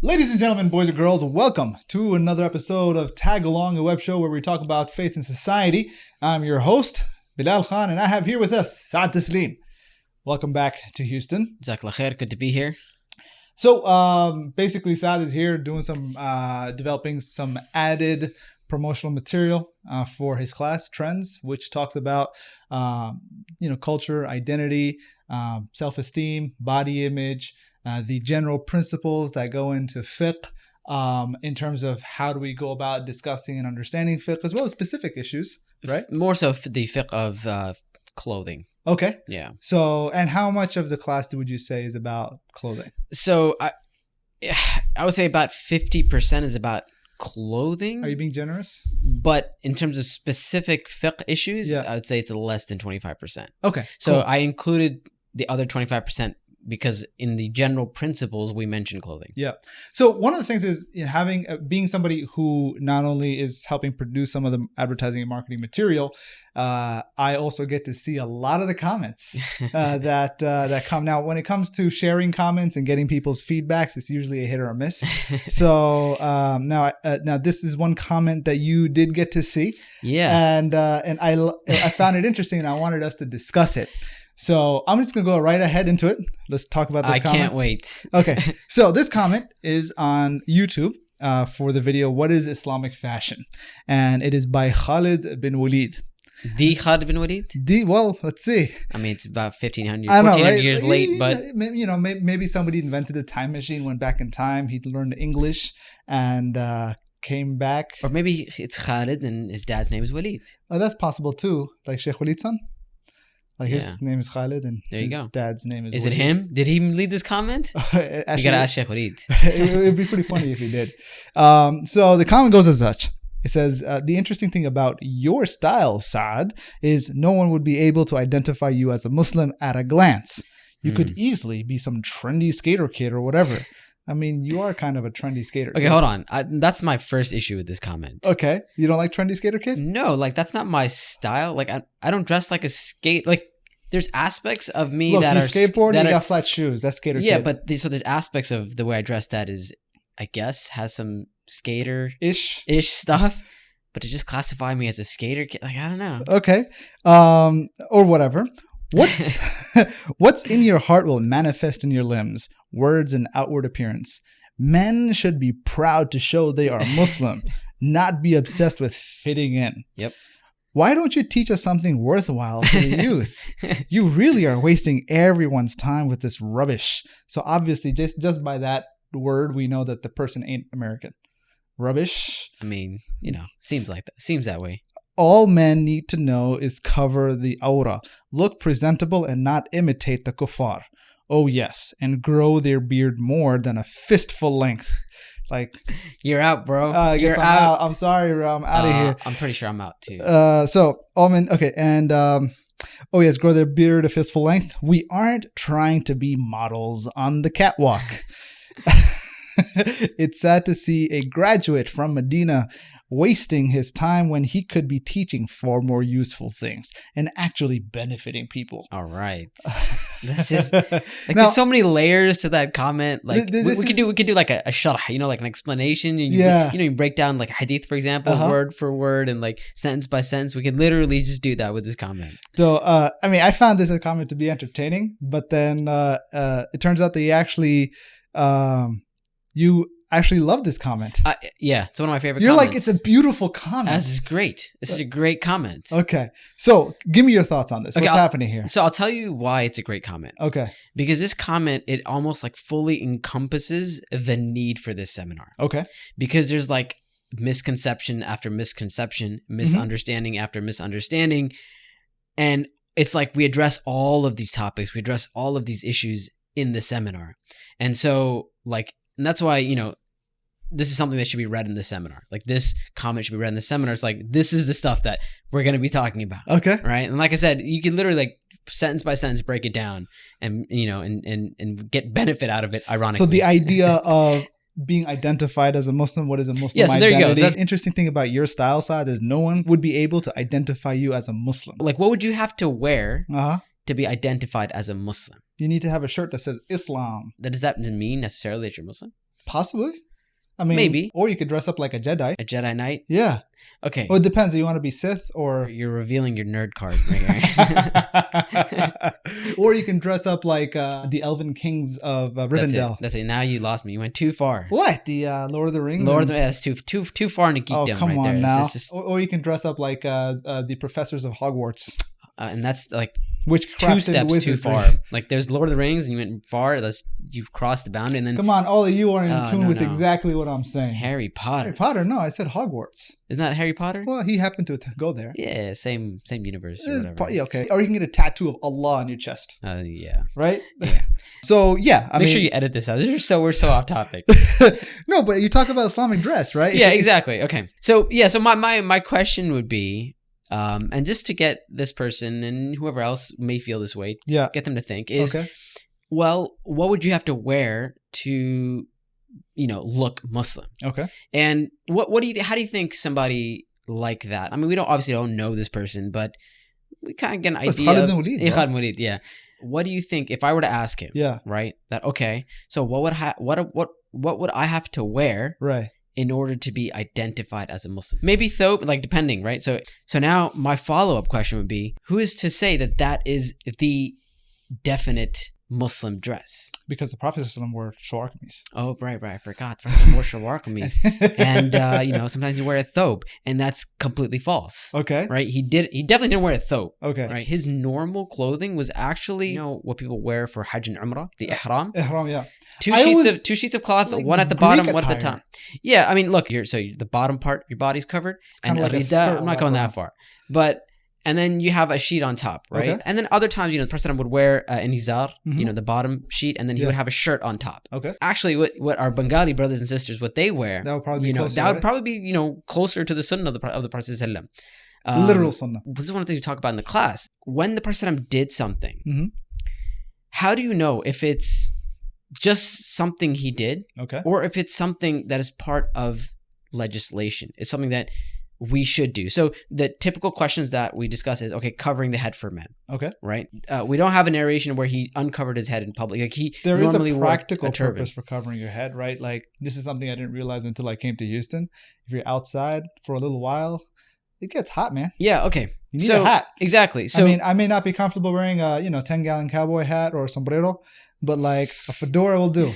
Ladies and gentlemen, boys and girls, welcome to another episode of Tag Along, a web show where we talk about faith and society. I'm your host, Bilal Khan, and I have here with us Saad Tasleem. Welcome back to Houston. Jazakallah khair, good to be here. So basically, Saad is here doing some, developing some added promotional material for his class, Trends, which talks about, culture, identity, self-esteem, body image, the general principles that go into fiqh in terms of how do we go about discussing and understanding fiqh, as well as specific issues, right? More so the fiqh of clothing. Okay. Yeah. So, and how much of the class would you say is about clothing? So, I would say about 50% is about clothing. Are you being generous? But in terms of specific fiqh issues, Yeah. I would say it's less than 25%. Okay. So cool. I included the other 25% because in the general principles, we mentioned clothing. Yeah. So one of the things is being somebody who not only is helping produce some of the advertising and marketing material, I also get to see a lot of the comments that come. Now, when it comes to sharing comments and getting people's feedbacks, it's usually a hit or a miss. So now this is one comment that you did get to see. Yeah. And I found it interesting, and I wanted us to discuss it. So I'm just going to go right ahead into it. Let's talk about this comment. I can't wait. Okay. So this comment is on YouTube for the video, What is Islamic Fashion? And it is by Khalid bin Walid. The Khalid bin Walid? Well, let's see. I mean, it's about 1400 years late, but... Maybe somebody invented a time machine, went back in time. He learned English and came back. Or maybe it's Khalid and his dad's name is Walid. Oh, that's possible too. Like Sheikh Walid's son. Like his name is Khalid and there you his go. Dad's name is Is Walid. it him? Did he lead this comment? Actually, you gotta ask Sheikh Walid. It would be pretty funny if he did. So the comment goes as such. It says, the interesting thing about your style, Saad, is no one would be able to identify you as a Muslim at a glance. You could easily be some trendy skater kid or whatever. I mean, you are kind of a trendy skater kid. Okay, hold on. That's my first issue with this comment. Okay. You don't like trendy skater kid? No, like that's not my style. Like I don't dress like a skate. Like there's aspects of me Look, that you are skateboard, that you are, got flat shoes. That's skater yeah, kid. but so there's aspects of the way I dress that is, I guess, has some skater-ish stuff. But to just classify me as a skater kid, like I don't know. Okay. Or whatever. What's in your heart will manifest in your limbs, words, and outward appearance. Men should be proud to show they are Muslim, not be obsessed with fitting in. Yep. Why don't you teach us something worthwhile to the youth? You really are wasting everyone's time with this rubbish. So obviously, just by that word, we know that the person ain't American. Rubbish. I mean, seems like that. Seems that way. All men need to know is cover the aura, look presentable and not imitate the kuffar. Oh yes, and grow their beard more than a fistful length. Like, you're out, bro. I guess you're I'm out. I'm sorry, bro. I'm out of here. I'm pretty sure I'm out too. So all men, okay, and oh yes, grow their beard a fistful length. We aren't trying to be models on the catwalk. It's sad to see a graduate from Medina wasting his time when he could be teaching far more useful things and actually benefiting people. All right. This is there's so many layers to that comment. Like we could do like a sharh, like an explanation. And you break down like hadith, for example, word for word and like sentence by sentence. We could literally just do that with this comment. So I found this comment to be entertaining, but then it turns out that you actually love this comment. Yeah, it's one of my favorite comments. You're like, it's a beautiful comment. This is great. This is a great comment. Okay. So give me your thoughts on this. What's happening here? So I'll tell you why it's a great comment. Okay. Because this comment, it almost like fully encompasses the need for this seminar. Okay. Because there's like misconception after misconception, misunderstanding after misunderstanding. And it's like we address all of these topics. We address all of these issues in the seminar. And so and that's why, this is something that should be read in the seminar. Like this comment should be read in the seminar. It's like, this is the stuff that we're going to be talking about. Okay. Right. And like I said, you can literally like sentence by sentence break it down and, and get benefit out of it, ironically. So the idea of being identified as a Muslim, what is a Muslim identity? There you go. So that's the interesting thing about your style, Saad, is no one would be able to identify you as a Muslim. Like what would you have to wear to be identified as a Muslim? You need to have a shirt that says Islam. Does that mean necessarily that you're Muslim? Possibly. I mean, Maybe. Or you could dress up like a Jedi. A Jedi Knight? Yeah. Okay. Well, it depends. Do you want to be Sith or... You're revealing your nerd card right here. Or you can dress up like the Elven Kings of Rivendell. That's it. Now you lost me. You went too far. What? The Lord of the Rings? That's too far into geekdom come right on there. now. Just, or you can dress up like the professors of Hogwarts. and that's like Witchcraft 2 steps wizardry. too far. Like there's Lord of the Rings and you went far. You've crossed the boundary. And then Come on, all of you are in tune with no. exactly what I'm saying. Harry Potter. Harry Potter? No, I said Hogwarts. Isn't that Harry Potter? Well, he happened to go there. Yeah, same universe or whatever. Yeah, okay. Or you can get a tattoo of Allah on your chest. Yeah. Right? Yeah. So, yeah. Make sure you edit this out. We're so off topic. No, but you talk about Islamic dress, right? Yeah, exactly. Okay. So, so my question would be, and just to get this person and whoever else may feel this way, get them to think is, well, what would you have to wear to, look Muslim? Okay. And what do you, how do you think somebody like that? I mean, we obviously don't know this person, but we kind of get an idea. Khalid bin Walid, yeah. What do you think if I were to ask him? Yeah. Right. That so what would I have to wear? Right. In order to be identified as a Muslim. Maybe though, like depending, right? So now my follow-up question would be, who is to say that is the definite Muslim dress? Because the Prophet ﷺ wore shalwar kameez. Oh, right. I forgot. He wore shalwar kameez. And, sometimes you wear a thobe, and that's completely false. Okay. Right? He definitely didn't wear a thobe. Okay. Right? His normal clothing was actually, what people wear for Hajj and Umrah, the ihram. Ihram, yeah. Two sheets of cloth, like one at the bottom, one at the top. Yeah, I mean, look, so the bottom part, your body's covered. It's kind of like a skirt. I'm not going that far. And then you have a sheet on top, right? Okay. And then other times, the Prophet would wear an izar, the bottom sheet, and then he would have a shirt on top. Okay. Actually, what our Bengali brothers and sisters, what they wear, that would probably be closer, would probably be, closer to the sunnah of the Prophet ﷺ. Literal sunnah. This is one of the things we talk about in the class. When the Prophet did something, how do you know if it's just something he did, or if it's something that is part of legislation? It's something that we should do. So the typical questions that we discuss is, covering the head for men. Okay. Right? We don't have a narration where he uncovered his head in public. Like there is a practical purpose for covering your head, right? Like this is something I didn't realize until I came to Houston. If you're outside for a little while, it gets hot, man. Yeah, okay. You need a hat. Exactly. So I may not be comfortable wearing a, 10-gallon cowboy hat or a sombrero, but like a fedora will do.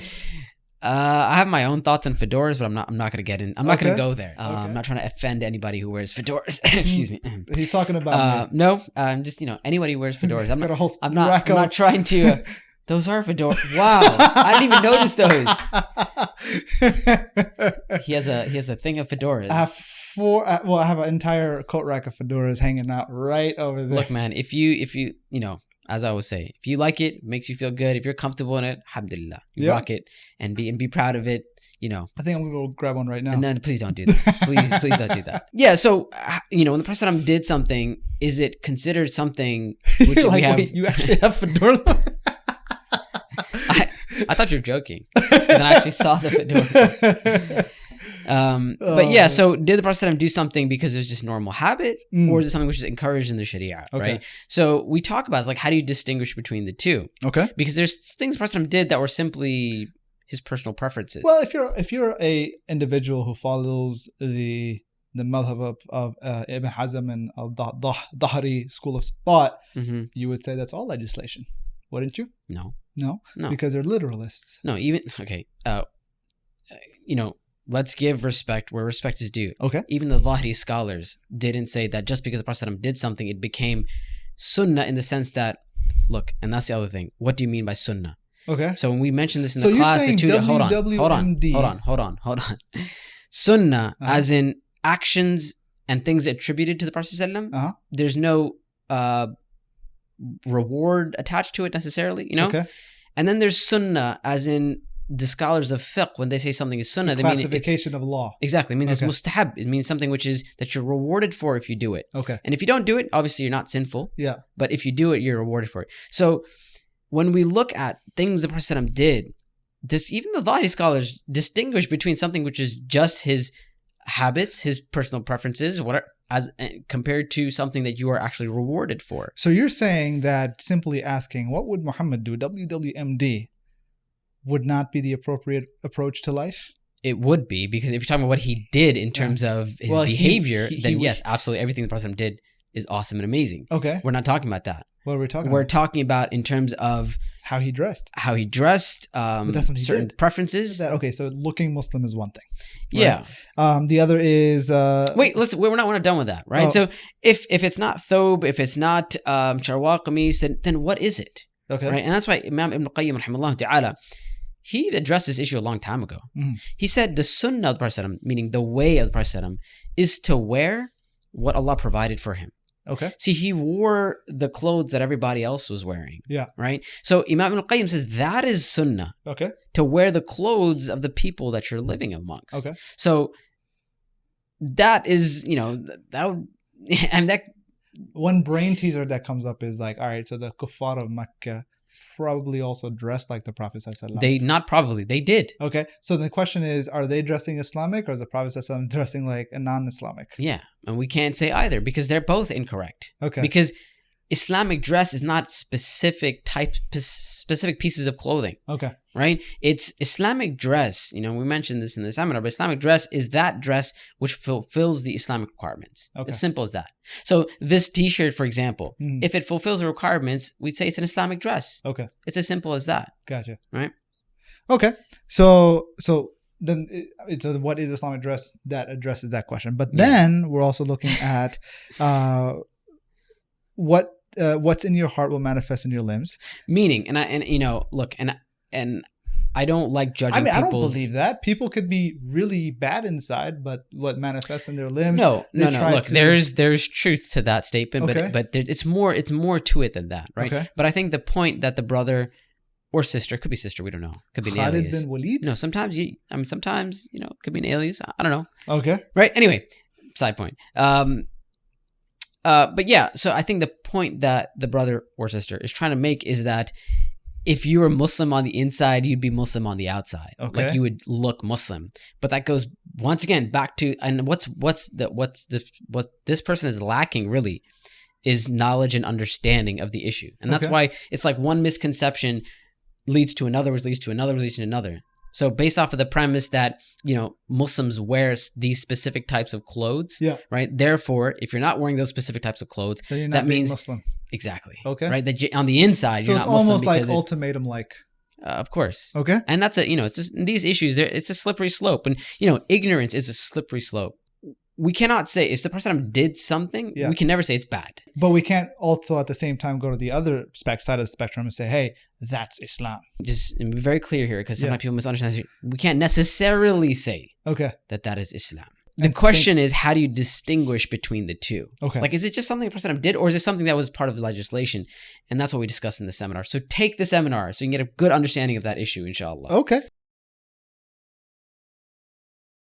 I have my own thoughts on fedoras, but I'm not going to get in. I'm not going to go there. I'm not trying to offend anybody who wears fedoras. Excuse me. He's talking about me. No, I'm just, anybody who wears fedoras. I'm not trying to. Those are fedoras. Wow, I didn't even notice those. He has a thing of fedoras. I have an entire coat rack of fedoras hanging out right over there. Look, man, if you as I always say, if you like it, makes you feel good, if you're comfortable in it, alhamdulillah, rock it and be proud of it. I think I'm gonna go grab one right now. And then please don't do that. please don't do that. Yeah. So when the Prophet did something, is it considered something? Which You're like, wait, you actually have fedoras? I thought you were joking. And then I actually saw the fedora. But yeah, so did the Prophet do something because it was just normal habit, or is it something which is encouraged in the Sharia, right? So we talk about like, how do you distinguish between the two? Okay. Because there's things the Prophet did that were simply his personal preferences. Well, if you're a individual who follows the madhab of Ibn Hazm and al-Dahri school of thought, you would say that's all legislation, wouldn't you? No, because they're literalists. No, even let's give respect where respect is due. Okay. Even the Dhahri scholars didn't say that just because the Prophet did something, it became sunnah in the sense that, look, and that's the other thing. What do you mean by sunnah? Okay. So when we mentioned this in the class, hold on. Sunnah, as in actions and things attributed to the Prophet, there's no reward attached to it necessarily, Okay. And then there's sunnah, as in the scholars of fiqh, when they say something is sunnah, they mean classification of law. Exactly. It means it's mustahab. It means something which is that you're rewarded for if you do it. Okay. And if you don't do it, obviously you're not sinful. Yeah. But if you do it, you're rewarded for it. So when we look at things the Prophet did, even the Dhahri scholars distinguish between something which is just his habits, his personal preferences, whatever, as compared to something that you are actually rewarded for. So you're saying that simply asking, what would Muhammad do? WWMD. would not be the appropriate approach to life? It would be, because if you're talking about what he did in terms of his behavior, then yes, absolutely. Everything the Prophet did is awesome and amazing. Okay. We're not talking about that. What are we talking about? We're talking about in terms of how he dressed. But that's what he certain did. Preferences. Okay, so looking Muslim is one thing. Right? Yeah. The other is wait. We're not done with that, right? So if it's not thobe, if it's not sharwal qamis, then what is it? Okay. Right, and that's why Imam Ibn Qayyim rahimahullah ta'ala, he addressed this issue a long time ago. Mm-hmm. He said the sunnah of the Prophet, meaning the way of the Prophet, is to wear what Allah provided for him. Okay. See, he wore the clothes that everybody else was wearing. Yeah. Right? So Imam Ibn Qayyim says that is sunnah. Okay. To wear the clothes of the people that you're living amongst. Okay. So that is, that would, and that... One brain teaser that comes up is like, all right, so the kuffar of Mecca probably also dressed like the Prophet ﷺ. They did. Okay, so the question is, are they dressing Islamic, or is the Prophet ﷺ dressing like a non-Islamic? Yeah, and we can't say either, because they're both incorrect. Okay. Because Islamic dress is not specific pieces of clothing. Okay. Right? It's Islamic dress. We mentioned this in the seminar, but Islamic dress is that dress which fulfills the Islamic requirements. Okay. As simple as that. So this t-shirt, for example, if it fulfills the requirements, we'd say it's an Islamic dress. Okay. It's as simple as that. Gotcha. Right? Okay. So then it's what is Islamic dress? That addresses that question. But then we're also looking at what's in your heart will manifest in your limbs. Meaning, and I don't like judging. I don't believe that. People could be really bad inside, but what manifests in their limbs? No. Look, there's truth to that statement, okay. but it's more to it than that, right? Okay. But I think the point that the brother or sister, could be sister, we don't know, could be an Khalid alias. bin Walid? No, sometimes it could be an alias. I don't know. Okay. Right. Anyway, side point. But yeah, so I think the point that the brother or sister is trying to make is that if you were Muslim on the inside, you'd be Muslim on the outside. Okay. Like you would look Muslim. But that goes once again back to, and what this person is lacking really is knowledge and understanding of the issue. And that's why it's like one misconception leads to another, which leads to another, which leads to another. So based off of the premise that, Muslims wear these specific types of clothes, right? Therefore, if you're not wearing those specific types of clothes, that means Muslim. Exactly. Okay. Right? That on the inside, so you're it's not Muslim. Almost like ultimatum-like. Of course. Okay. And that's it's just, these issues, it's a slippery slope. And, ignorance is a slippery slope. We cannot say, if the person did something, we can never say it's bad. But we can't also at the same time go to the other side of the spectrum and say, hey, that's Islam. Just be very clear here, because sometimes people misunderstand. We can't necessarily say that is Islam. The question is, how do you distinguish between the two? Okay. Like, is it just something a person did, or is it something that was part of the legislation? And that's what we discussed in the seminar. So take the seminar so you can get a good understanding of that issue, inshallah. Okay.